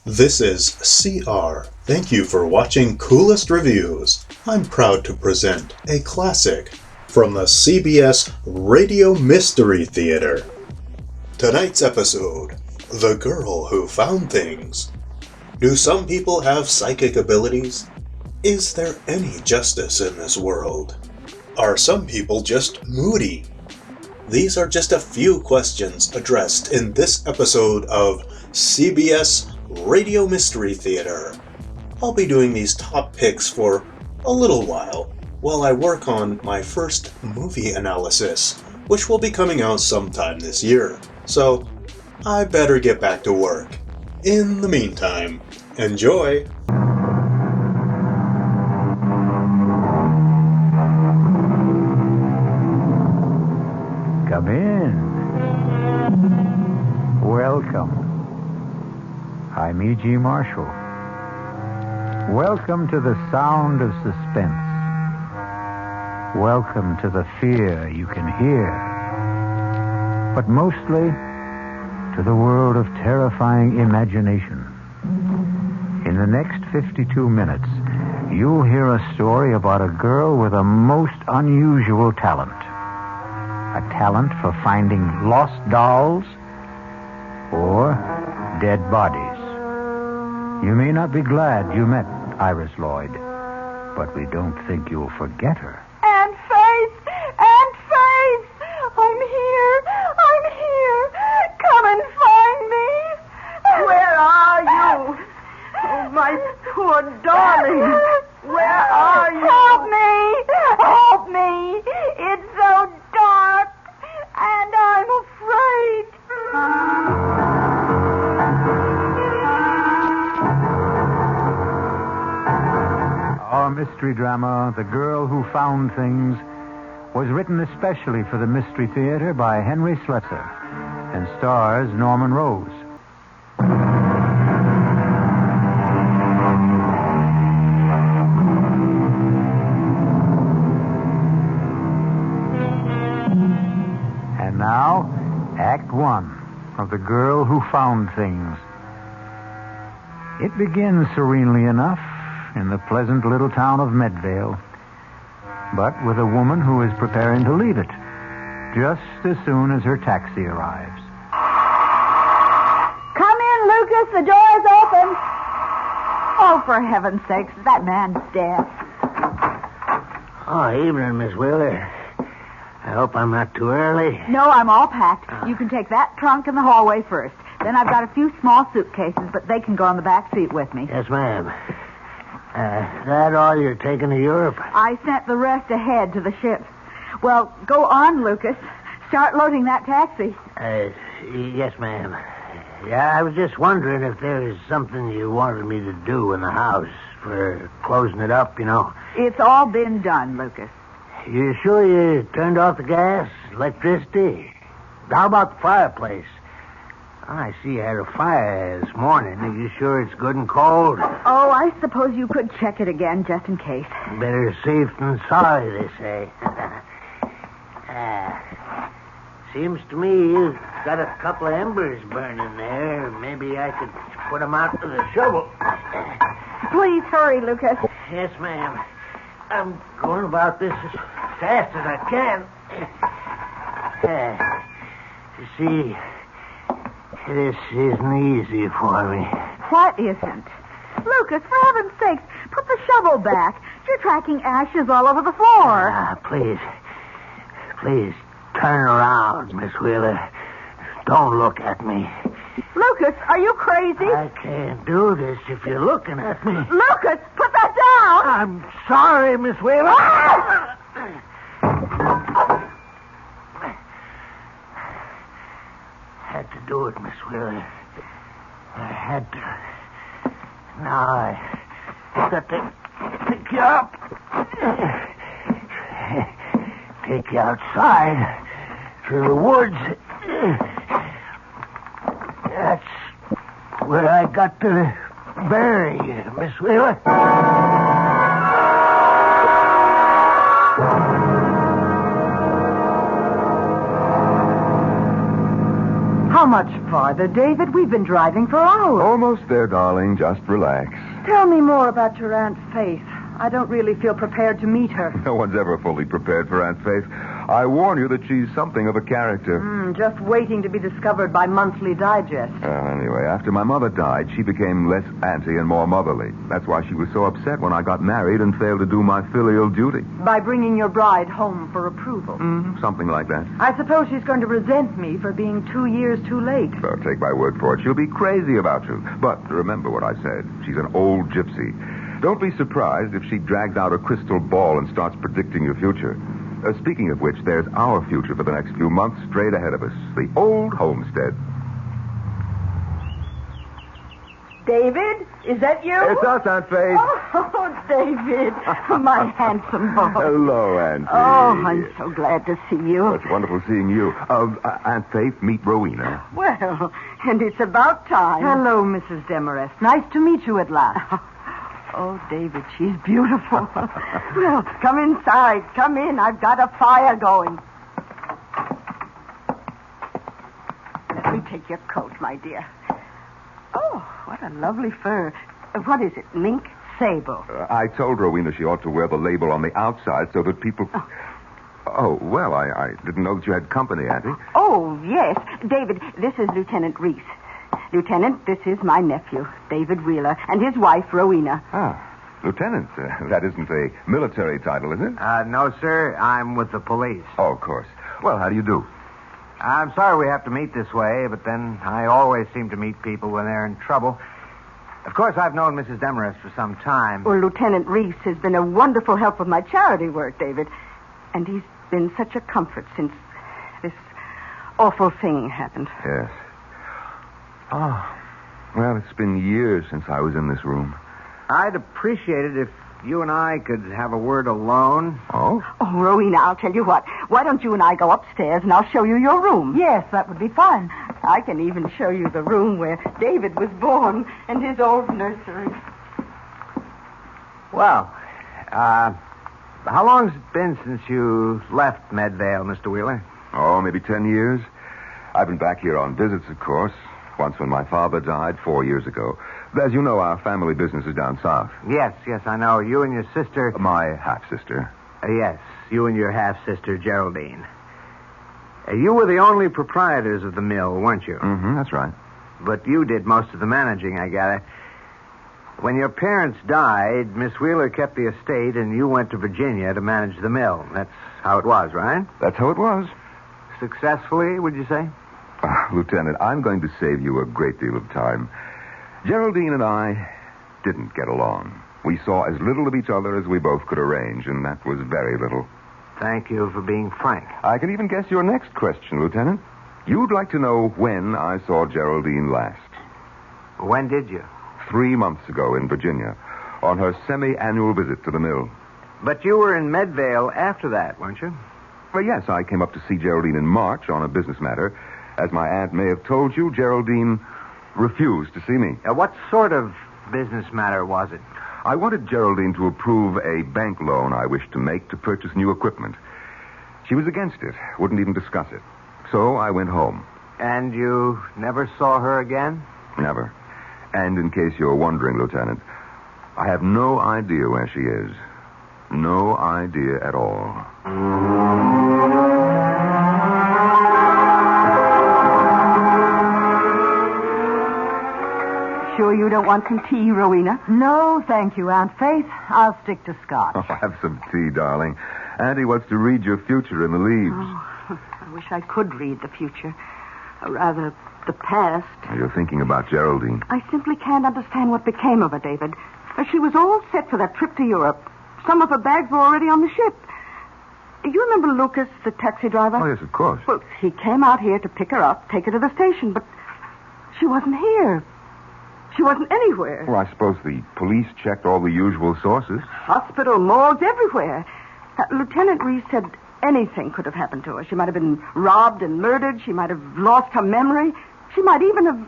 This is CR. Thank you for watching Coolest Reviews. I'm proud to present a classic from the CBS Radio Mystery Theater. Tonight's episode, The Girl Who Found Things. Do some people have psychic abilities? Is there any justice in this world? Are some people just moody? These are just a few questions addressed in this episode of CBS Radio Mystery Theater. I'll be doing these top picks for a little while I work on my first movie analysis, which will be coming out sometime this year. So, I better get back to work. In the meantime, enjoy! Come in. Welcome. I'm E.G. Marshall. Welcome to the sound of suspense. Welcome to the fear you can hear. But mostly to the world of terrifying imagination. In the next 52 minutes, you'll hear a story about a girl with a most unusual talent. A talent for finding lost dolls or dead bodies. You may not be glad you met Iris Lloyd, but we don't think you'll forget her. Aunt Faith! Aunt Faith! I'm here! I'm here! Come and find me! Where are you? Oh, my poor darling. Where are you? Help me! Help me! It's so dark, and I'm afraid. Our mystery drama, The Girl Who Found Things, was written especially for the Mystery Theater by Henry Slesser and stars Norman Rose. And now, Act One of The Girl Who Found Things. It begins serenely enough in the pleasant little town of Medvale, but with a woman who is preparing to leave it just as soon as her taxi arrives. Come in, Lucas. The door's open. Oh, for heaven's sakes, that man's dead. Oh, evening, Miss Wheeler. I hope I'm not too early. No, I'm all packed. You can take that trunk in the hallway first. Then I've got a few small suitcases, but they can go on the back seat with me. Yes, ma'am. That all you're taking to Europe? I sent the rest ahead to the ship. Well, go on, Lucas. Start loading that taxi. Yes, ma'am. Yeah, I was just wondering if there was something you wanted me to do in the house for closing it up, you know. It's all been done, Lucas. You sure you turned off the gas, electricity? How about the fireplace? I see you had a fire this morning. Are you sure it's good and cold? Oh, I suppose you could check it again just in case. Better safe than sorry, they say. Seems to me you've got a couple of embers burning there. Maybe I could put them out with a shovel. Please hurry, Lucas. Yes, ma'am. I'm going about this as fast as I can. You see, this isn't easy for me. What isn't? Lucas, for heaven's sakes, put the shovel back. You're tracking ashes all over the floor. Please, turn around, Miss Wheeler. Don't look at me. Lucas, are you crazy? I can't do this if you're looking at me. Lucas, put that down! I'm sorry, Miss Wheeler. Had to do it, Miss Wheeler. I had to. Now I got to pick you up. Take you outside through the woods. That's where I got to bury you, Miss Wheeler. How How much farther, David? We've been driving for hours. Almost there, darling. Just relax. Tell me more about your Aunt Faith. I don't really feel prepared to meet her. No one's ever fully prepared for Aunt Faith. I warn you that she's something of a character. Just waiting to be discovered by Monthly Digest. Anyway, after my mother died, she became less auntie and more motherly. That's why she was so upset when I got married and failed to do my filial duty. By bringing your bride home for approval. Something like that. I suppose she's going to resent me for being 2 years too late. So take my word for it. She'll be crazy about you. But remember what I said. She's an old gypsy. Don't be surprised if she drags out a crystal ball and starts predicting your future. Speaking of which, there's our future for the next few months straight ahead of us. The old homestead. David, is that you? It's us, Aunt Faith. Oh, David, my handsome boy. Hello, Auntie. Oh, I'm so glad to see you. It's wonderful seeing you. Aunt Faith, meet Rowena. Well, and it's about time. Hello, Mrs. Demarest. Nice to meet you at last. Oh, David, she's beautiful. Well, come inside. Come in. I've got a fire going. Let me take your coat, my dear. Oh, what a lovely fur. What is it, mink? Sable. I told Rowena she ought to wear the label on the outside so that people... Oh, well, I didn't know that you had company, Auntie. Oh, yes. David, this is Lieutenant Reese. Lieutenant, this is my nephew, David Wheeler, and his wife, Rowena. Ah, Lieutenant. That isn't a military title, is it? No, sir. I'm with the police. Oh, of course. Well, how do you do? I'm sorry we have to meet this way, but then I always seem to meet people when they're in trouble. Of course, I've known Mrs. Demarest for some time. Well, Lieutenant Reese has been a wonderful help with my charity work, David. And he's been such a comfort since this awful thing happened. Yes. Oh, well, it's been years since I was in this room. I'd appreciate it if you and I could have a word alone. Oh? Oh, Rowena, I'll tell you what. Why don't you and I go upstairs and I'll show you your room? Yes, that would be fun. I can even show you the room where David was born and his old nursery. Well, how long's it been since you left Medvale, Mr. Wheeler? Oh, maybe 10 years. I've been back here on visits, of course. Once when my father died 4 years ago. As you know, our family business is down south. Yes, I know. You and your sister... My half-sister. Yes, you and your half-sister, Geraldine. You were the only proprietors of the mill, weren't you? Mm-hmm, that's right. But you did most of the managing, I gather. When your parents died, Miss Wheeler kept the estate, and you went to Virginia to manage the mill. That's how it was, right? That's how it was. Successfully, would you say? Lieutenant, I'm going to save you a great deal of time. Geraldine and I didn't get along. We saw as little of each other as we both could arrange, and that was very little. Thank you for being frank. I can even guess your next question, Lieutenant. You'd like to know when I saw Geraldine last. When did you? 3 months ago in Virginia, on her semi-annual visit to the mill. But you were in Medvale after that, weren't you? Well, yes, I came up to see Geraldine in March on a business matter. As my aunt may have told you, Geraldine refused to see me. What sort of business matter was it? I wanted Geraldine to approve a bank loan I wished to make to purchase new equipment. She was against it, wouldn't even discuss it. So I went home. And you never saw her again? Never. And in case you're wondering, Lieutenant, I have no idea where she is. No idea at all. Sure you don't want some tea, Rowena? No, thank you, Aunt Faith. I'll stick to scotch. Oh, have some tea, darling. Auntie wants to read your future in the leaves. Oh, I wish I could read the future. Or rather, the past. You're thinking about Geraldine. I simply can't understand what became of her, David. She was all set for that trip to Europe. Some of her bags were already on the ship. You remember Lucas, the taxi driver? Oh, yes, of course. Well, he came out here to pick her up, take her to the station, but she wasn't here. She wasn't anywhere. Well, I suppose the police checked all the usual sources. Hospital, morgues, everywhere. Lieutenant Reese said anything could have happened to her. She might have been robbed and murdered. She might have lost her memory. She might even have...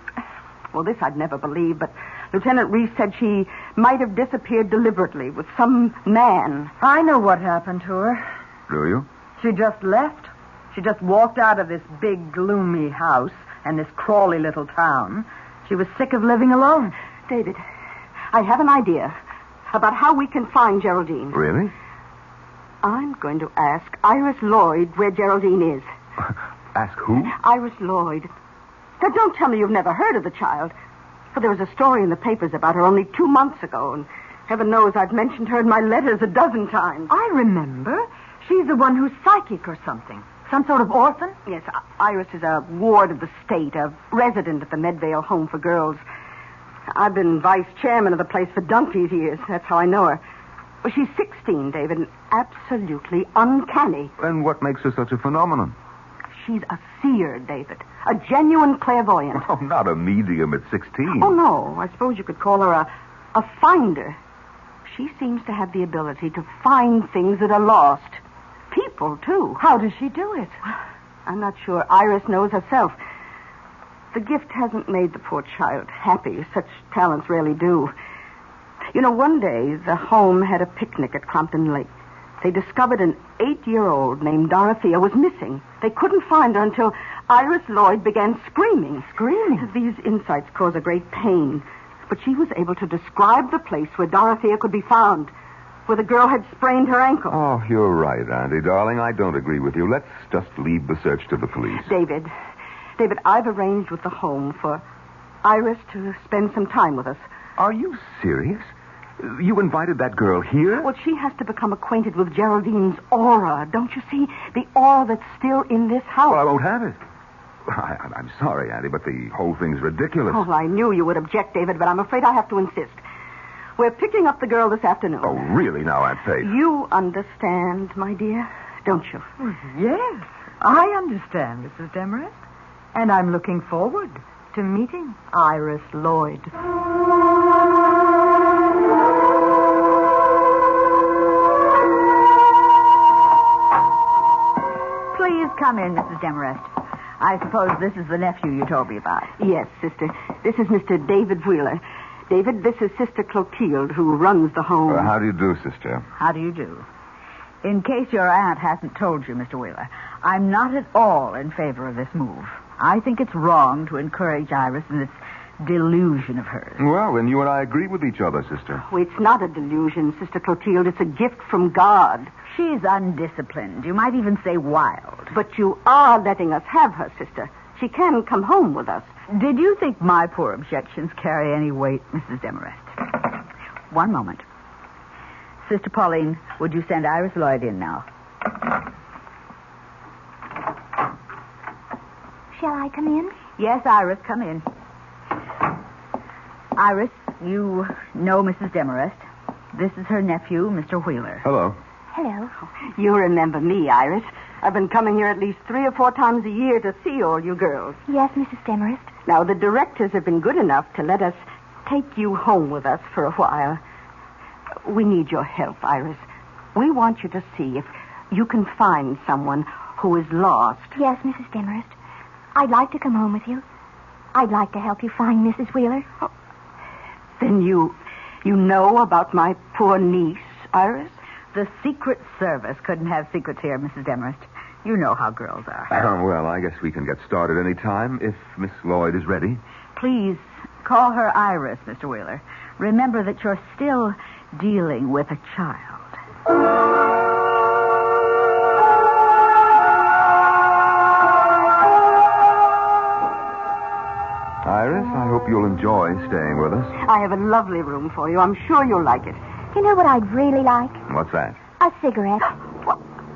Well, this I'd never believe, but Lieutenant Reese said she might have disappeared deliberately with some man. I know what happened to her. Do you? She just left. She just walked out of this big, gloomy house, and this crawly little town. She was sick of living alone. David, I have an idea about how we can find Geraldine. Really? I'm going to ask Iris Lloyd where Geraldine is. Ask who? Iris Lloyd. Now, don't tell me you've never heard of the child. For there was a story in the papers about her only 2 months ago, and heaven knows I've mentioned her in my letters a dozen times. I remember. She's the one who's psychic or something. Some sort of orphan? Yes, Iris is a ward of the state, a resident at the Medvale Home for Girls. I've been vice chairman of the place for donkey's years. That's how I know her. Well, she's 16, David, and absolutely uncanny. And what makes her such a phenomenon? She's a seer, David. A genuine clairvoyant. Oh, not a medium at 16. Oh, no. I suppose you could call her a finder. She seems to have the ability to find things that are lost. People, too. How does she do it? I'm not sure Iris knows herself. The gift hasn't made the poor child happy. Such talents rarely do. You know, one day, the home had a picnic at Crompton Lake. They discovered an 8-year-old named Dorothea was missing. They couldn't find her until Iris Lloyd began screaming. Screaming? These insights cause a great pain. But she was able to describe the place where Dorothea could be found, where the girl had sprained her ankle. Oh, you're right, Auntie, darling. I don't agree with you. Let's just leave the search to the police. David, I've arranged with the home for Iris to spend some time with us. Are you serious? You invited that girl here? Well, she has to become acquainted with Geraldine's aura. Don't you see? The aura that's still in this house. Well, I won't have it. I'm sorry, Auntie, but the whole thing's ridiculous. Oh, I knew you would object, David, but I'm afraid I have to insist. We're picking up the girl this afternoon. Oh, really now, Aunt Faith? You understand, my dear, don't you? Yes, I understand, Mrs. Demarest. And I'm looking forward to meeting Iris Lloyd. Please come in, Mrs. Demarest. I suppose this is the nephew you told me about. Yes, sister. This is Mr. David Wheeler. David, this is Sister Clotilde, who runs the home. How do you do, sister? How do you do? In case your aunt hasn't told you, Mr. Wheeler, I'm not at all in favor of this move. I think it's wrong to encourage Iris in this delusion of hers. Well, then you and I agree with each other, sister. Oh, it's not a delusion, Sister Clotilde. It's a gift from God. She's undisciplined. You might even say wild. But you are letting us have her, sister. She can come home with us. Did you think my poor objections carry any weight, Mrs. Demarest? One moment. Sister Pauline, would you send Iris Lloyd in now? Shall I come in? Yes, Iris, come in. Iris, you know Mrs. Demarest. This is her nephew, Mr. Wheeler. Hello. Hello. You remember me, Iris. I've been coming here at least 3 or 4 times a year to see all you girls. Yes, Mrs. Demarest. Now, the directors have been good enough to let us take you home with us for a while. We need your help, Iris. We want you to see if you can find someone who is lost. Yes, Mrs. Demarest. I'd like to come home with you. I'd like to help you find Mrs. Wheeler. Oh. Then you know about my poor niece, Iris? The Secret Service couldn't have secrets here, Mrs. Demarest. You know how girls are. Well, I guess we can get started any time if Miss Lloyd is ready. Please call her Iris, Mr. Wheeler. Remember that you're still dealing with a child. Iris, I hope you'll enjoy staying with us. I have a lovely room for you. I'm sure you'll like it. You know what I'd really like? What's that? A cigarette.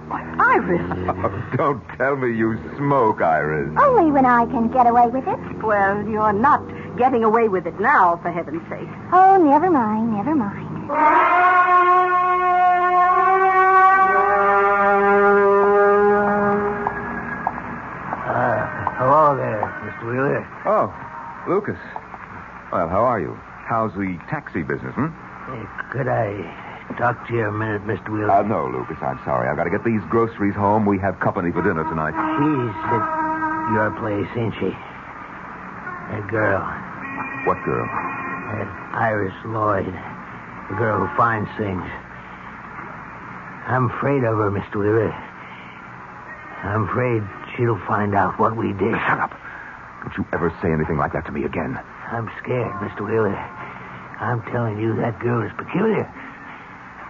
Why, Iris. Oh, don't tell me you smoke, Iris. Only when I can get away with it. Well, you're not getting away with it now, for heaven's sake. Oh, never mind, never mind. Hello there, Mr. Wheeler. Oh, Lucas. Well, how are you? How's the taxi business, Hey, could I talk to you a minute, Mr. Wheeler? No, Lucas, I'm sorry. I've got to get these groceries home. We have company for dinner tonight. She's at your place, ain't she? That girl. What girl? That Iris Lloyd. The girl who finds things. I'm afraid of her, Mr. Wheeler. I'm afraid she'll find out what we did. Shut up. Don't you ever say anything like that to me again. I'm scared, Mr. Wheeler. I'm telling you, that girl is peculiar.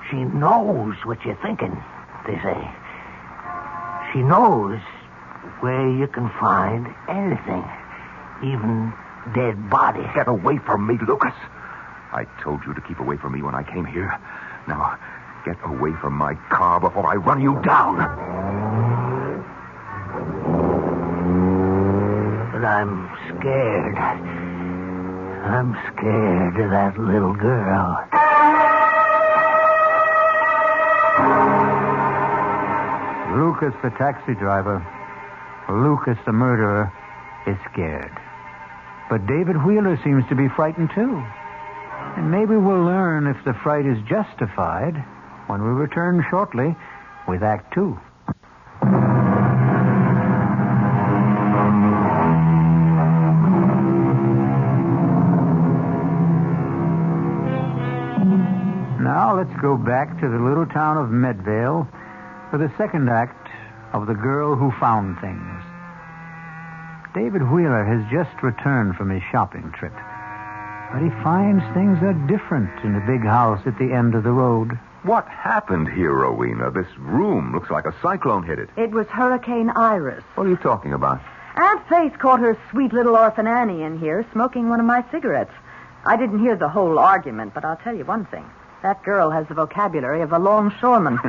She knows what you're thinking, they say. She knows where you can find anything, even dead bodies. Get away from me, Lucas. I told you to keep away from me when I came here. Now, get away from my car before I run you down. But I'm scared. I'm scared of that little girl. Lucas, the taxi driver, Lucas, the murderer, is scared. But David Wheeler seems to be frightened, too. And maybe we'll learn if the fright is justified when we return shortly with Act 2. Now let's go back to the little town of Medvale for the second act of The Girl Who Found Things. David Wheeler has just returned from his shopping trip, but he finds things are different in the big house at the end of the road. What happened here, Rowena? This room looks like a cyclone hit it. It was Hurricane Iris. What are you talking about? Aunt Faith caught her sweet little orphan Annie in here smoking one of my cigarettes. I didn't hear the whole argument, but I'll tell you one thing. That girl has the vocabulary of a longshoreman.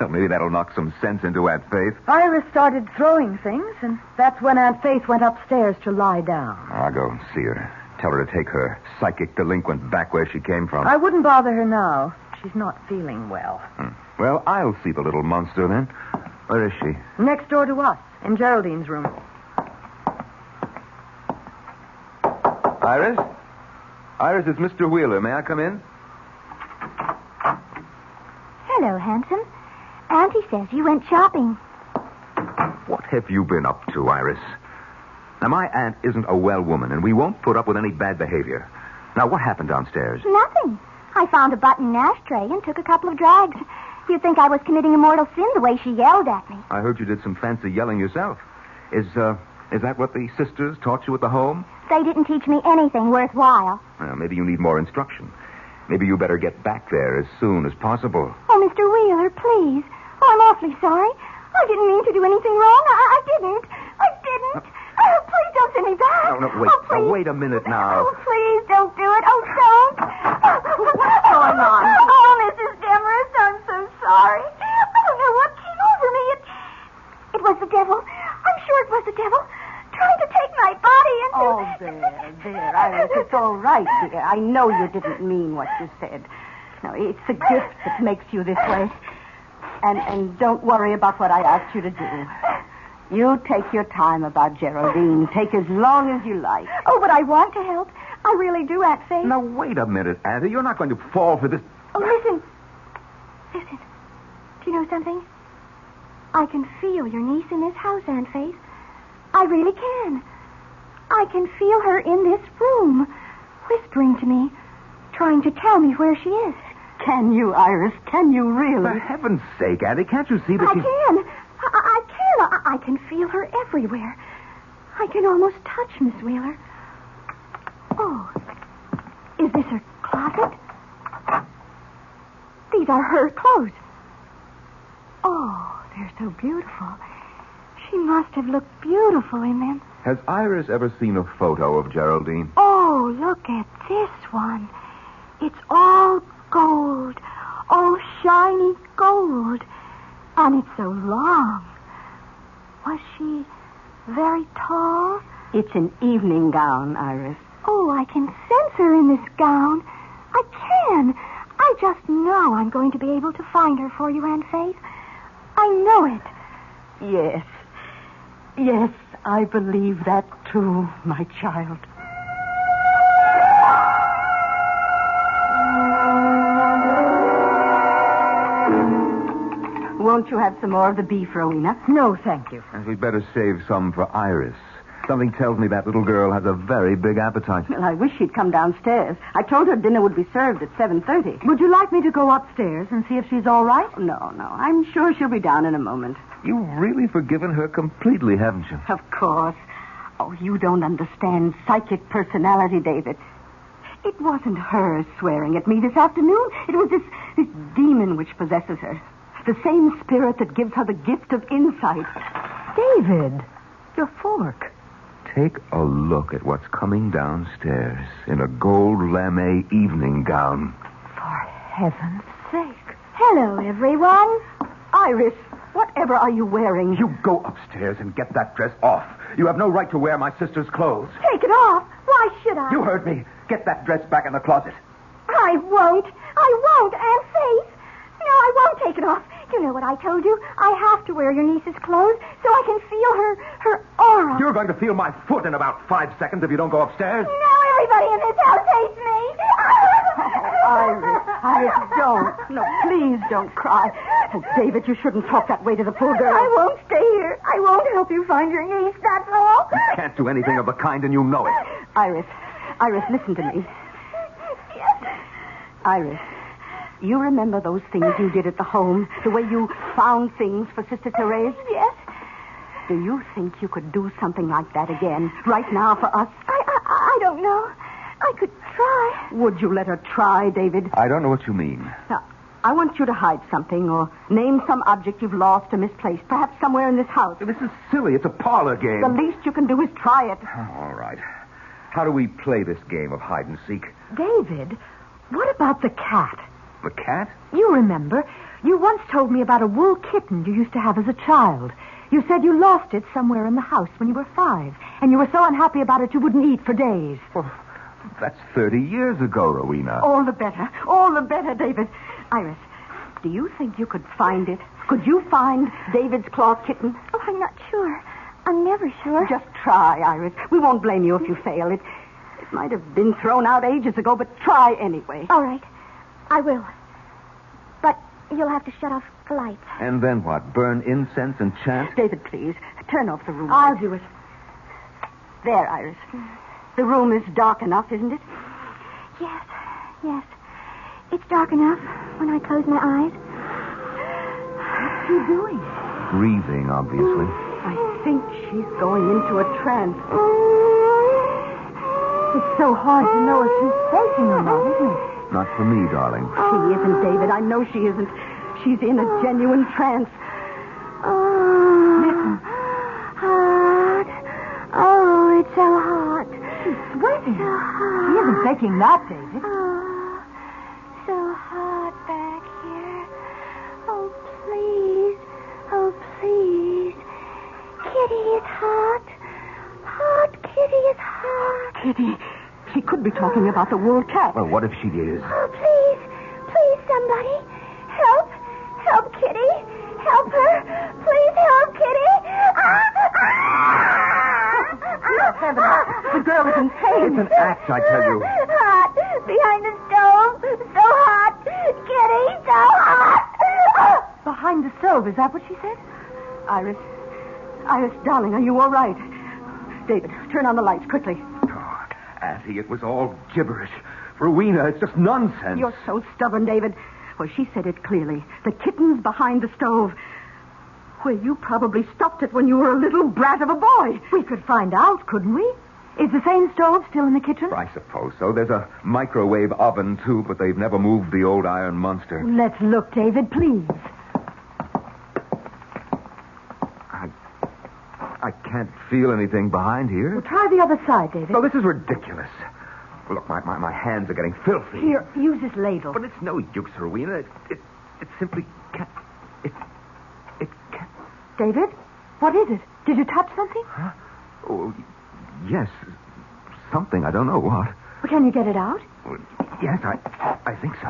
Well, maybe that'll knock some sense into Aunt Faith. Iris started throwing things, and that's when Aunt Faith went upstairs to lie down. I'll go and see her. Tell her to take her psychic delinquent back where she came from. I wouldn't bother her now. She's not feeling well. Well, I'll see the little monster then. Where is she? Next door to us, in Geraldine's room. Iris? Iris, it's Mr. Wheeler. May I come in? Hello, handsome. Auntie says you went shopping. What have you been up to, Iris? Now, my aunt isn't a well woman, and we won't put up with any bad behavior. Now, what happened downstairs? Nothing. I found a button ashtray and took a couple of drags. You'd think I was committing a mortal sin the way she yelled at me. I heard you did some fancy yelling yourself. Is that what the sisters taught you at the home? They didn't teach me anything worthwhile. Well, maybe you need more instruction. Maybe you better get back there as soon as possible. Oh, Mr. Wheeler, please. Oh, I'm awfully sorry. I didn't mean to do anything wrong. I didn't. Oh, please don't send me back. No, wait. Oh, please. Now, wait a minute now. Oh, please don't do it. Oh, don't. What's going on? Oh, Mrs. Demarest, I'm so sorry. I don't know what came over me. It was the devil. I'm sure it was the devil. Trying to take my body into... Oh, there, Iris. It's all right, dear. I know you didn't mean what you said. No, it's the gift that makes you this way. And don't worry about what I asked you to do. You take your time about Geraldine. Take as long as you like. Oh, but I want to help. I really do, Aunt Faith. Now, wait a minute, Auntie. You're not going to fall for this... Oh, listen. Listen. Do you know something? I can feel your niece in this house, Aunt Faith. I really can. I can feel her in this room, whispering to me, trying to tell me where she is. Can you, Iris? Can you really? For heaven's sake, Auntie, can't you see that I can. I can. I can feel her everywhere. I can almost touch Miss Wheeler. Oh, is this her closet? These are her clothes. Oh, they're so beautiful. She must have looked beautiful in them. Has Iris ever seen a photo of Geraldine? Oh, look at this one. It's all gold. All shiny gold. And it's so long. Was she very tall? It's an evening gown, Iris. Oh, I can sense her in this gown. I can. I just know I'm going to be able to find her for you, Aunt Faith. I know it. Yes. Yes, I believe that too, my child. Won't you have some more of the beef, Rowena? No, thank you. And we'd better save some for Iris. Something tells me that little girl has a very big appetite. Well, I wish she'd come downstairs. I told her dinner would be served at 7:30. Would you like me to go upstairs and see if she's all right? No. I'm sure she'll be down in a moment. You've really forgiven her completely, haven't you? Of course. Oh, you don't understand psychic personality, David. It wasn't her swearing at me this afternoon. It was this demon which possesses her. The same spirit that gives her the gift of insight. David, your fork. Take a look at what's coming downstairs in a gold lame evening gown. For heaven's sake. Hello, everyone. Iris, whatever are you wearing? You go upstairs and get that dress off. You have no right to wear my sister's clothes. Take it off. Why should I? You heard me. Get that dress back in the closet. I won't. Aunt Faith. No, I won't take it off. You know what I told you? I have to wear your niece's clothes so I can feel her aura. You're going to feel my foot in about 5 seconds if you don't go upstairs. No, everybody in this house hates me. Iris, don't. No, please don't cry. Oh, David, you shouldn't talk that way to the poor girl. I won't stay here. I won't help you find your niece, that's all. You can't do anything of the kind, and you know it. Iris, listen to me. Yes. Iris, you remember those things you did at the home? The way you found things for Sister Therese? Yes. Do you think you could do something like that again, right now for us? I don't know. I could try. Would you let her try, David? I don't know what you mean. Now, I want you to hide something or name some object you've lost or misplaced, perhaps somewhere in this house. This is silly. It's a parlor game. The least you can do is try it. All right. How do we play this game of hide and seek? David, what about the cat? The cat? You remember, you once told me about a wool kitten you used to have as a child. You said you lost it somewhere in the house when you were 5, and you were so unhappy about it you wouldn't eat for days. Well, that's 30 years ago, Rowena. All the better. All the better, David. Iris, do you think you could find it? Could you find David's cloth kitten? Oh, I'm not sure. I'm never sure. Just try, Iris. We won't blame you if you fail. It might have been thrown out ages ago, but try anyway. All right. I will. But you'll have to shut off the lights. And then what? Burn incense and chant? David, please, turn off the room. I'll do it. There, Iris. The room is dark enough, isn't it? Yes. It's dark enough when I close my eyes. What's she doing? Breathing, obviously. I think she's going into a trance. It's so hard to know if she's faking or not, isn't it? Not for me, darling. She isn't, David. I know she isn't. She's in a genuine trance. Listen. Hot. Oh, it's so hot. She's sweating. So hot. She isn't faking that, David. Oh, so hot back here. Oh, please. Oh, please. Kitty is hot. Hot Kitty is hot. Kitty, she could be talking about the wool cat. Well, what if she is? Oh, please. Please, somebody. Help. Help Kitty. Help her. Please help Kitty. Dear heavens, the girl is in pain. It's an act, I tell you. Hot. Behind the stove. So hot. Kitty, so hot. Behind the stove, is that what she said? Iris, darling, are you all right? David, turn on the lights quickly. Oh, Auntie, it was all gibberish. Rowena, it's just nonsense. You're so stubborn, David. Well, she said it clearly. The kitten's behind the stove. Well, you probably stopped it when you were a little brat of a boy. We could find out, couldn't we? Is the same stove still in the kitchen? I suppose so. There's a microwave oven, too, but they've never moved the old iron monster. Let's look, David, please. I can't feel anything behind here. Well, try the other side, David. Oh, this is ridiculous. Look, my hands are getting filthy. Here, use this ladle. But it's no use, Rowena. It simply can't. It can't. David, what is it? Did you touch something? Huh? Oh, yes. Something. I don't know what. Well, can you get it out? Well, yes, I think so.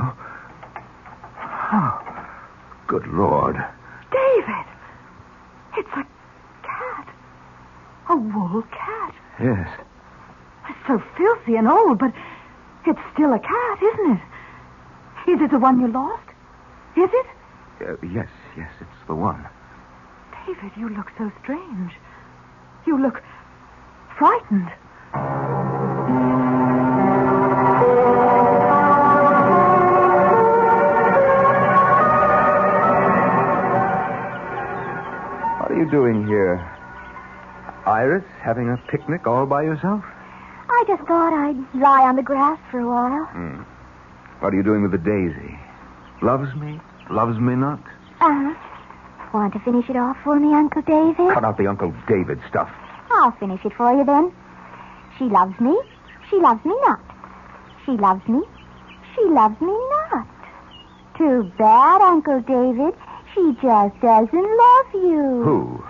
Oh, good Lord. David! It's a cat. A wool cat. Yes. It's so filthy and old, but it's still a cat, isn't it? Is it the one you lost? Is it? Yes, it's the one. David, you look so strange. You look frightened. What are you doing here? Iris, having a picnic all by yourself? I just thought I'd lie on the grass for a while. What are you doing with the daisy? Loves me? Loves me not? Want to finish it off for me, Uncle David? Cut out the Uncle David stuff. I'll finish it for you then. She loves me. She loves me not. She loves me. She loves me not. Too bad, Uncle David. She just doesn't love you. Who?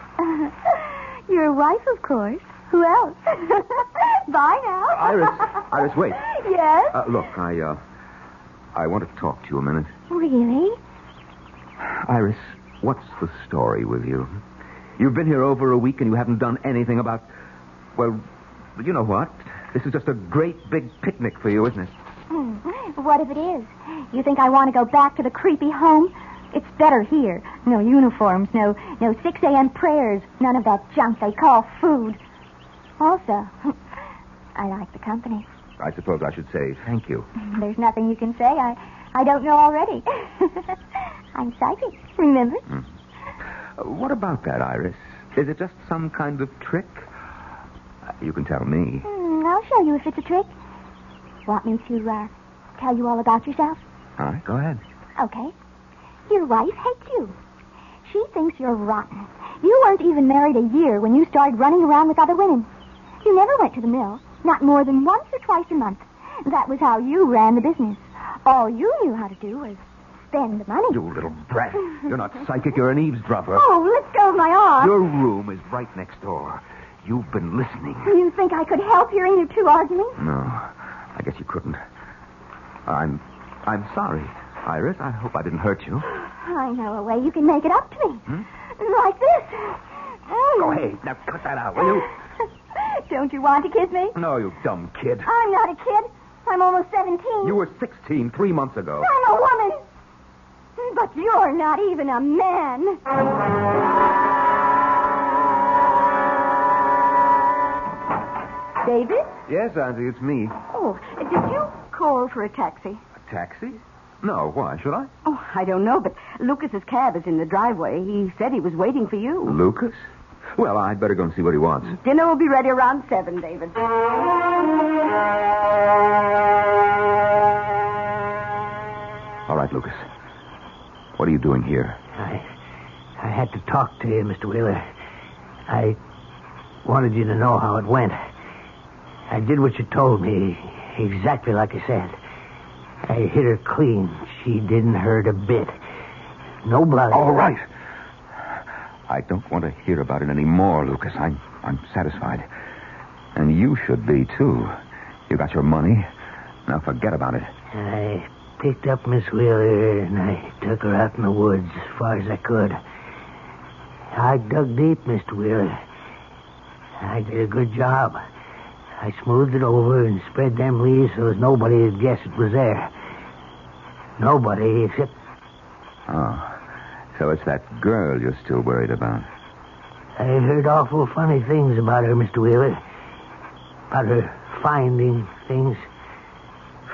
Your wife, of course. Who else? Bye now. Iris, wait. Yes? Look, I want to talk to you a minute. Really? Iris, what's the story with you? You've been here over a week and you haven't done anything about... Well, you know what? This is just a great big picnic for you, isn't it? What if it is? You think I want to go back to the creepy home? It's better here. No uniforms, no 6 a.m. prayers, none of that junk they call food. Also, I like the company. I suppose I should say thank you. There's nothing you can say I don't know already. I'm psychic, remember? What about that, Iris? Is it just some kind of trick? You can tell me. I'll show you if it's a trick. Want me to tell you all about yourself? All right, go ahead. Okay. Your wife hates you. She thinks you're rotten. You weren't even married a year when you started running around with other women. You never went to the mill, not more than once or twice a month. That was how you ran the business. All you knew how to do was spend the money. You little brat. You're not psychic, you're an eavesdropper. Oh, let go of my arm. Your room is right next door. You've been listening. You think I could help hearing you two arguing? No, I guess you couldn't. I'm sorry, Iris. I hope I didn't hurt you. I know a way you can make it up to me. Like this. Go ahead. Now cut that out, will you? Don't you want to kiss me? No, you dumb kid. I'm not a kid. I'm almost 17. You were 16 3 months ago. I'm a woman. But you're not even a man. David? Yes, Auntie, it's me. Oh, did you call for a taxi? A taxi? No, why? Should I? Oh, I don't know, but Lucas's cab is in the driveway. He said he was waiting for you. Lucas? Well, I'd better go and see what he wants. Dinner will be ready around 7, David. All right, Lucas. What are you doing here? I had to talk to you, Mr. Wheeler. I wanted you to know how it went. I did what you told me, exactly like I said. I hit her clean. She didn't hurt a bit. No blood. All right. I don't want to hear about it anymore, Lucas. I'm satisfied. And you should be, too. You got your money. Now forget about it. I picked up Miss Wheeler and I took her out in the woods as far as I could. I dug deep, Mr. Wheeler. I did a good job. I smoothed it over and spread them leaves so that nobody would guess it was there. Nobody except... Oh, so it's that girl you're still worried about. I heard awful funny things about her, Mr. Wheeler. About her finding things.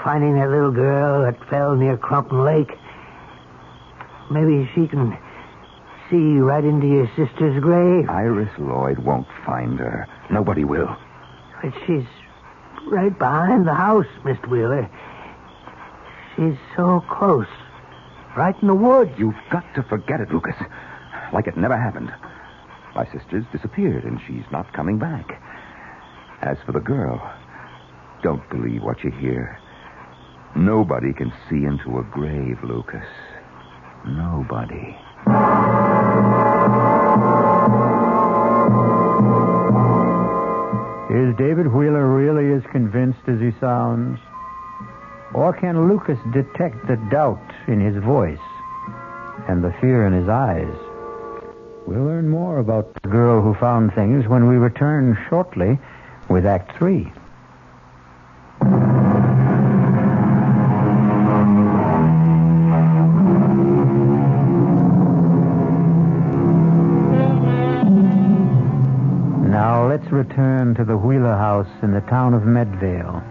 Finding that little girl that fell near Crumpton Lake. Maybe she can see right into your sister's grave. Iris Lloyd won't find her. Nobody will. But she's right behind the house, Mr. Wheeler. She's so close. Right in the woods. You've got to forget it, Lucas. Like it never happened. My sister's disappeared, and she's not coming back. As for the girl, don't believe what you hear. Nobody can see into a grave, Lucas. Nobody. Is David Wheeler really as convinced as he sounds? Or can Lucas detect the doubt in his voice and the fear in his eyes? We'll learn more about the girl who found things when we return shortly with Act 3. Now let's return to the Wheeler house in the town of Medvale.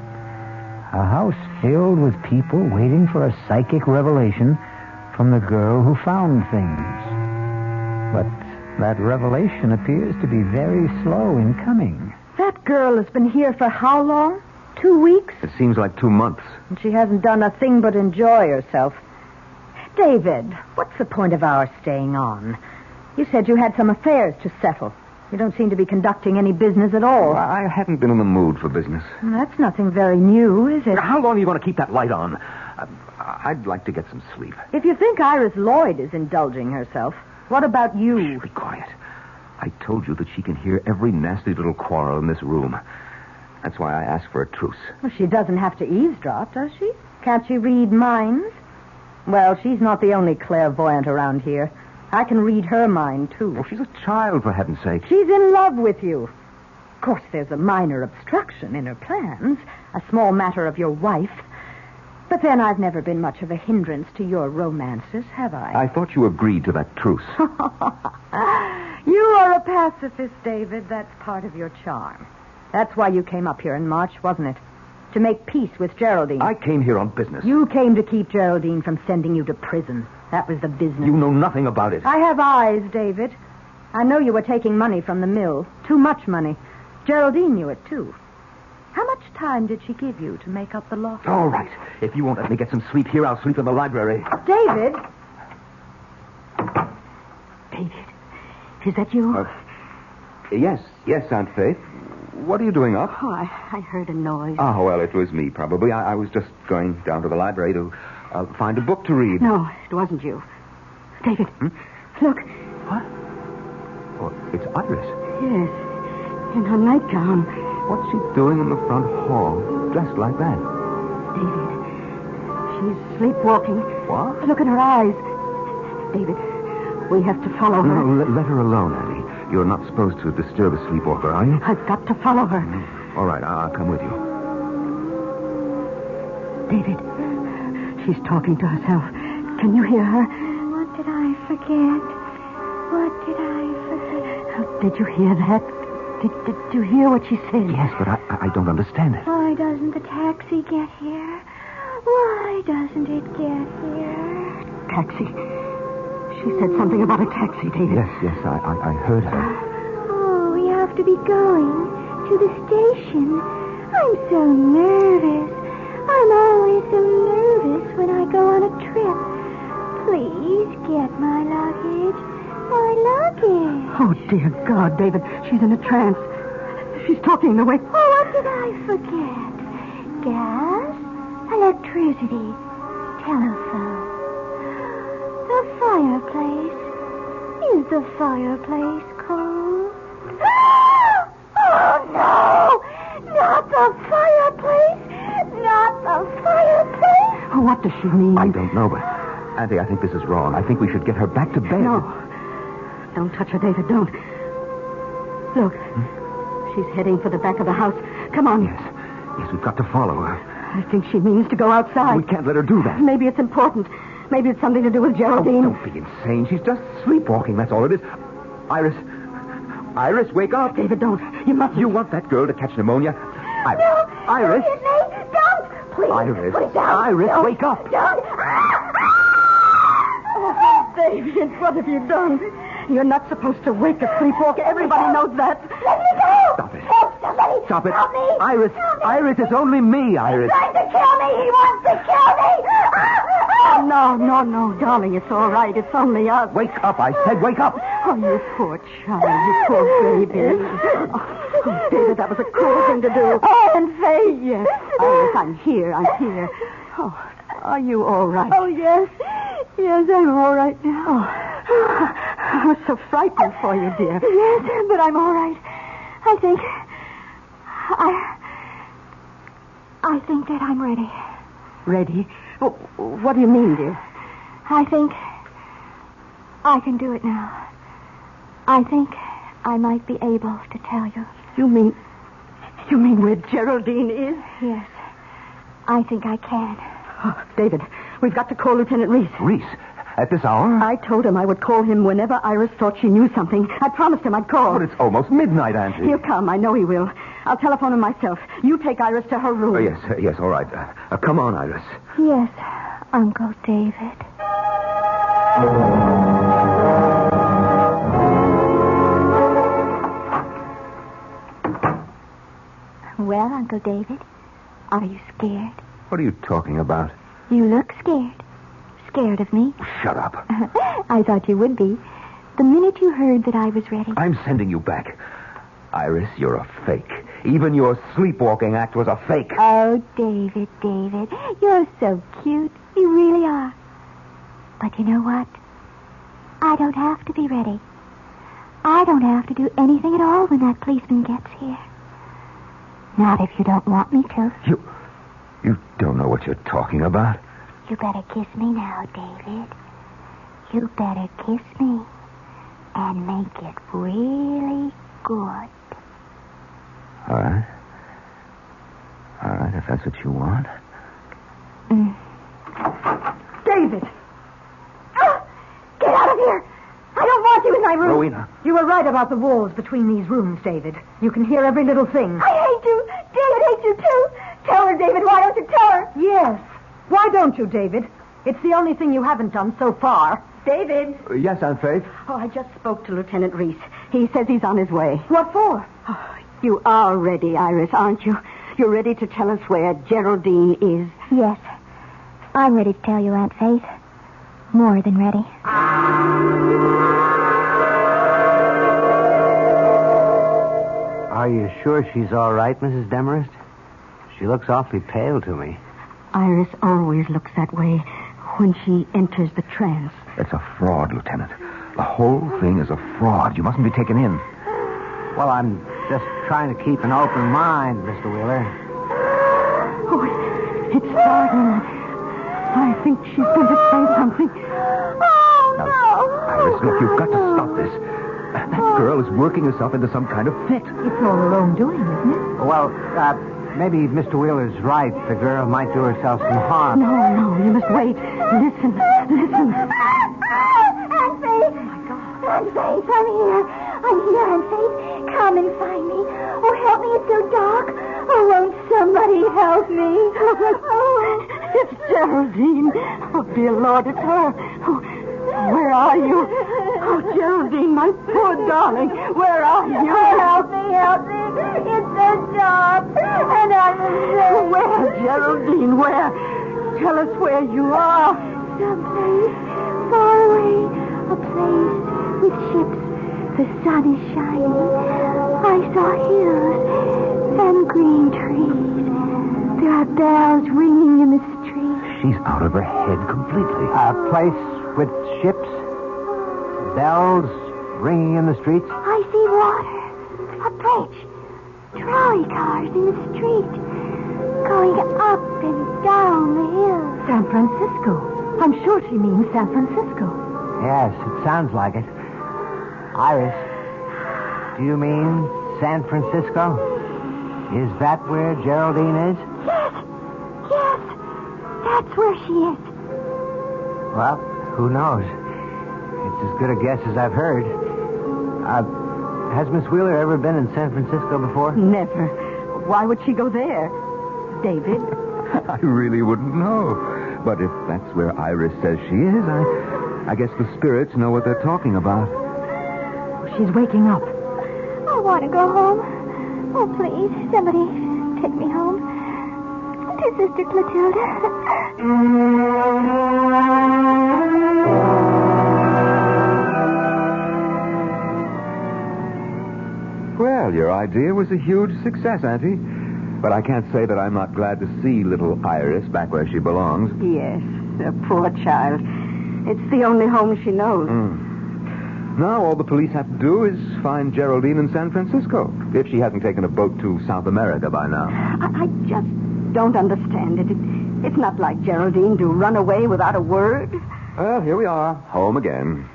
A house filled with people waiting for a psychic revelation from the girl who found things. But That revelation appears to be very slow in coming. That girl has been here for how long? 2 weeks? It seems like 2 months. And she hasn't done a thing but enjoy herself. David, what's the point of our staying on? You said you had some affairs to settle. You don't seem to be conducting any business at all. I haven't been in the mood for business. That's nothing very new, is it? How long are you going to keep that light on? I'd like to get some sleep. If you think Iris Lloyd is indulging herself, what about you? Be quiet. I told you that she can hear every nasty little quarrel in this room. That's why I asked for a truce. Well, she doesn't have to eavesdrop, does she? Can't she read minds? Well, she's not the only clairvoyant around here. I can read her mind, too. Well, she's a child, for heaven's sake. She's in love with you. Of course, there's a minor obstruction in her plans, a small matter of your wife. But then I've never been much of a hindrance to your romances, have I? I thought you agreed to that truce. You are a pacifist, David. That's part of your charm. That's why you came up here in March, wasn't it? To make peace with Geraldine. I came here on business. You came to keep Geraldine from sending you to prison. That was the business. You know nothing about it. I have eyes, David. I know you were taking money from the mill. Too much money. Geraldine knew it, too. How much time did she give you to make up the loss? All right. If you won't let me get some sleep here, I'll sleep in the library. David? David, is that you? Yes, Aunt Faith. What are you doing up? Oh, I heard a noise. Oh, well, it was me, probably. I was just going down to the library to find a book to read. No, it wasn't you. David, look. What? Oh, it's Iris. Yes, in her nightgown. What's she doing in the front hall, dressed like that? David, she's sleepwalking. What? Look at her eyes. David, we have to follow her. No, let her alone, Annie. You're not supposed to disturb a sleepwalker, are you? I've got to follow her. All right, I'll come with you. David, she's talking to herself. Can you hear her? What did I forget? What did I forget? Did you hear that? Did you hear what she said? Yes, but I don't understand it. Why doesn't the taxi get here? Why doesn't it get here? Taxi. She said something about a taxi, David. Yes, I heard her. Oh, we have to be going to the station. I'm so nervous. I'm always so nervous when I go on a trip. Please get my luggage. My luggage. Oh, dear God, David. She's in a trance. She's talking the way... Oh, what did I forget? Gas, electricity, telephone. The fireplace. Is the fireplace cold? Oh, no! Not the fireplace! Not the fireplace! Oh, what does she mean? I don't know, but... Auntie, I think this is wrong. I think we should get her back to bed. No. Don't touch her, David. Don't. Look. She's heading for the back of the house. Come on. Yes, we've got to follow her. I think she means to go outside. We can't let her do that. Maybe it's important. Maybe it's something to do with Geraldine. Oh, don't be insane. She's just sleepwalking, that's all it is. Iris, wake up. David, don't. You mustn't. You want that girl to catch pneumonia? Iris. No! Iris. Don't! Please! Iris. Please don't! Iris, Don't. wake up. Don't! Oh, David, what have you done? You're not supposed to wake a sleepwalker. Everybody knows that. Let me go! Stop it. Oh, somebody! Stop it. Help me! Iris. Help me. Iris, it's only me, Iris. He's trying to kill me! He wants to kill me! Oh, no, darling. It's all right. It's only us. Wake up, I said, wake up. Oh, you poor child. You poor baby. Oh, David, that was a cruel thing to do. And Faye. Yes. Iris, I'm here. Oh, are you all right? Oh, yes. Yes, I'm all right now. Oh, I was so frightened for you, dear. Yes, but I'm all right. I think that I'm ready. Ready? Oh, what do you mean, dear? I think I can do it now. I think I might be able to tell you. You mean where Geraldine is? Yes, I think I can. Oh, David, we've got to call Lieutenant Reese. Reese? At this hour? I told him I would call him whenever Iris thought she knew something. I promised him I'd call. But it's almost midnight, Auntie. He'll come. I know he will. I'll telephone him myself. You take Iris to her room. Oh, yes, all right. Come on, Iris. Yes, Uncle David. Well, Uncle David, are you scared? What are you talking about? You look scared. Scared of me? Shut up. I thought you would be. The minute you heard that I was ready. I'm sending you back. Iris, you're a fake. Even your sleepwalking act was a fake. Oh, David, you're so cute. You really are. But you know what? I don't have to be ready. I don't have to do anything at all when that policeman gets here. Not if you don't want me to. You don't know what you're talking about. You better kiss me now, David. You better kiss me and make it really good. All right. All right, if that's what you want. David! Get out of here! I don't want you in my room. Rowena. You were right about the walls between these rooms, David. You can hear every little thing. I hate you. David hates you, too. Tell her, David. Why don't you tell her? Yes. Why don't you, David? It's the only thing you haven't done so far. David. Yes, Aunt Faith? Oh, I just spoke to Lieutenant Reese. He says he's on his way. What for? Oh, you are ready, Iris, aren't you? You're ready to tell us where Geraldine is. Yes. I'm ready to tell you, Aunt Faith. More than ready. Are you sure she's all right, Mrs. Demarest? She looks awfully pale to me. Iris always looks that way when she enters the trance. It's a fraud, Lieutenant. The whole thing is a fraud. You mustn't be taken in. Well, I'm just trying to keep an open mind, Mr. Wheeler. Oh, it's startling. I think she's going to say something. Oh, Now, no. Iris, look, you've got to stop this. That girl is working herself into some kind of fit. It's all her own doing, isn't it? Well, maybe Mr. Wheeler's right. The girl might do herself some harm. No, you must wait. Listen. Aunt Faith. Aunt Faith, I'm here. Aunt Faith. Come and find me. Oh, help me. It's so dark. Oh, won't somebody help me? It's Geraldine. Oh, dear Lord, it's her. Oh, where are you? Oh, Geraldine, my poor darling. Where are you? Help me. It's so dark. And I'm afraid. Where, Geraldine, where? Tell us where you are. Someplace far away. A place with ships. The sun is shining. I saw hills and green trees. There are bells ringing in the street. She's out of her head completely. A place with ships, bells ringing in the streets. I see water. A bridge. Trolley cars in the street. Going up and down the hill. San Francisco. I'm sure she means San Francisco. Yes, it sounds like it. Iris, do you mean San Francisco? Is that where Geraldine is? Yes. That's where she is. Well, who knows? It's as good a guess as I've heard. Has Miss Wheeler ever been in San Francisco before? Never. Why would she go there? David? I really wouldn't know. But if that's where Iris says she is, I guess the spirits know what they're talking about. She's waking up. I want to go home. Oh, please, somebody take me home. To Sister Clotilda. Well, your idea was a huge success, Auntie. But I can't say that I'm not glad to see little Iris back where she belongs. Yes, a poor child. It's the only home she knows. Now all the police have to do is find Geraldine in San Francisco, if she hasn't taken a boat to South America by now. I just don't understand it. It's not like Geraldine to run away without a word. Well, here we are, home again.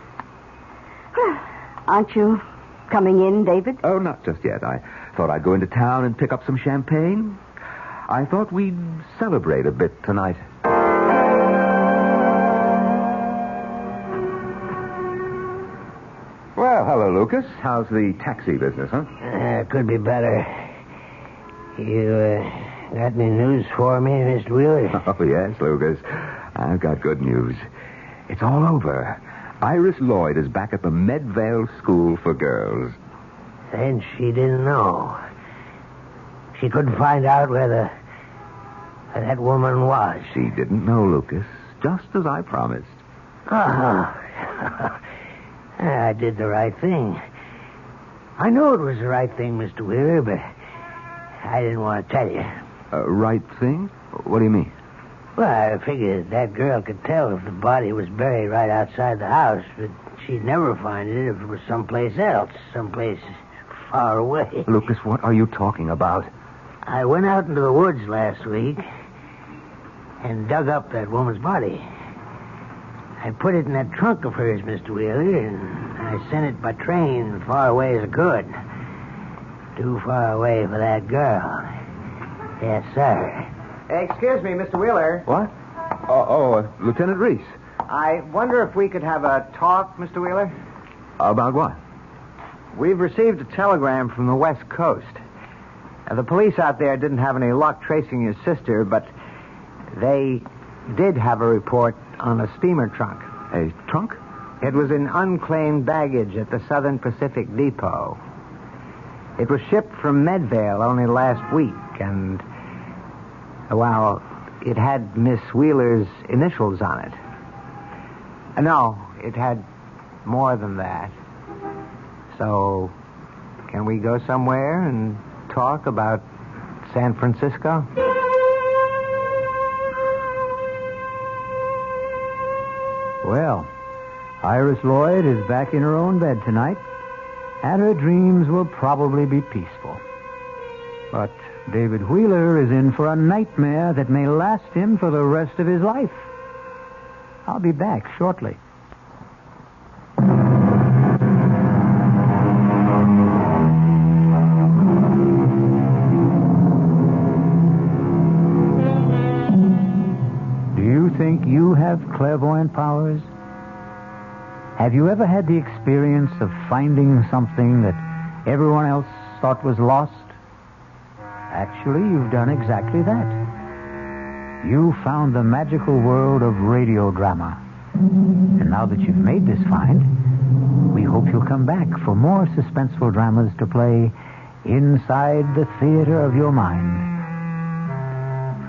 Aren't you coming in, David? Oh, not just yet. I thought I'd go into town and pick up some champagne. I thought we'd celebrate a bit tonight. Well, hello, Lucas. How's the taxi business, huh? Could be better. You got any news for me, Mr. Wheeler? Oh, yes, Lucas. I've got good news. It's all over. Iris Lloyd is back at the Medvale School for Girls. And she didn't know. She couldn't find out where that woman was. She didn't know, Lucas, just as I promised. Oh. I did the right thing. I knew it was the right thing, Mr. Wheeler, but I didn't want to tell you. Right thing? What do you mean? Well, I figured that girl could tell if the body was buried right outside the house, but she'd never find it if it was someplace else, someplace far away. Lucas, what are you talking about? I went out into the woods last week and dug up that woman's body. I put it in that trunk of hers, Mr. Wheeler, and I sent it by train as far away as I could. Too far away for that girl. Yes, sir. Excuse me, Mr. Wheeler. What? Lieutenant Reese. I wonder if we could have a talk, Mr. Wheeler? About what? We've received a telegram from the West Coast. The police out there didn't have any luck tracing your sister, but they did have a report on a steamer trunk. A trunk? It was in unclaimed baggage at the Southern Pacific Depot. It was shipped from Medvale only last week, and, well, it had Miss Wheeler's initials on it. No, it had more than that. So, can we go somewhere and talk about San Francisco? Well, Iris Lloyd is back in her own bed tonight, and her dreams will probably be peaceful. But David Wheeler is in for a nightmare that may last him for the rest of his life. I'll be back shortly. Do you think you have clairvoyant powers? Have you ever had the experience of finding something that everyone else thought was lost? Actually, you've done exactly that. You found the magical world of radio drama. And now that you've made this find, we hope you'll come back for more suspenseful dramas to play inside the theater of your mind.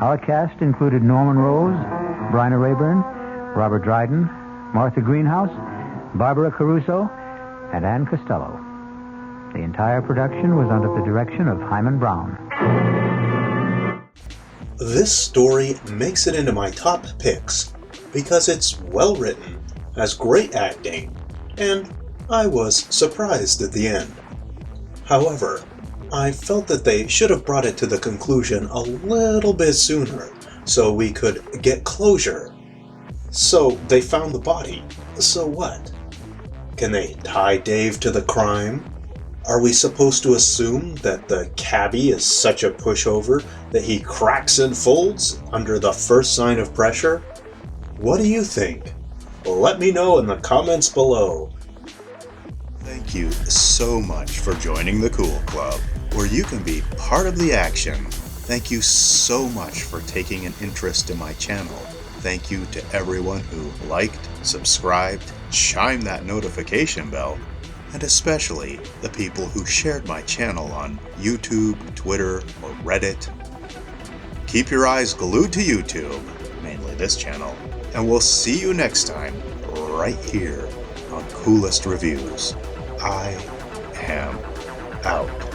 Our cast included Norman Rose, Bryna Rayburn, Robert Dryden, Martha Greenhouse, Barbara Caruso, and Ann Costello. The entire production was under the direction of Hyman Brown. This story makes it into my top picks because it's well written, has great acting, and I was surprised at the end. However, I felt that they should have brought it to the conclusion a little bit sooner so we could get closure. So they found the body. So what? Can they tie Dave to the crime? Are we supposed to assume that the cabbie is such a pushover that he cracks and folds under the first sign of pressure? What do you think? Let me know in the comments below. Thank you so much for joining the Cool Club, where you can be part of the action. Thank you so much for taking an interest in my channel. Thank you to everyone who liked, subscribed, chimed that notification bell, and especially the people who shared my channel on YouTube, Twitter, or Reddit. Keep your eyes glued to YouTube, mainly this channel, and we'll see you next time, right here on Coolest Reviews. I am out.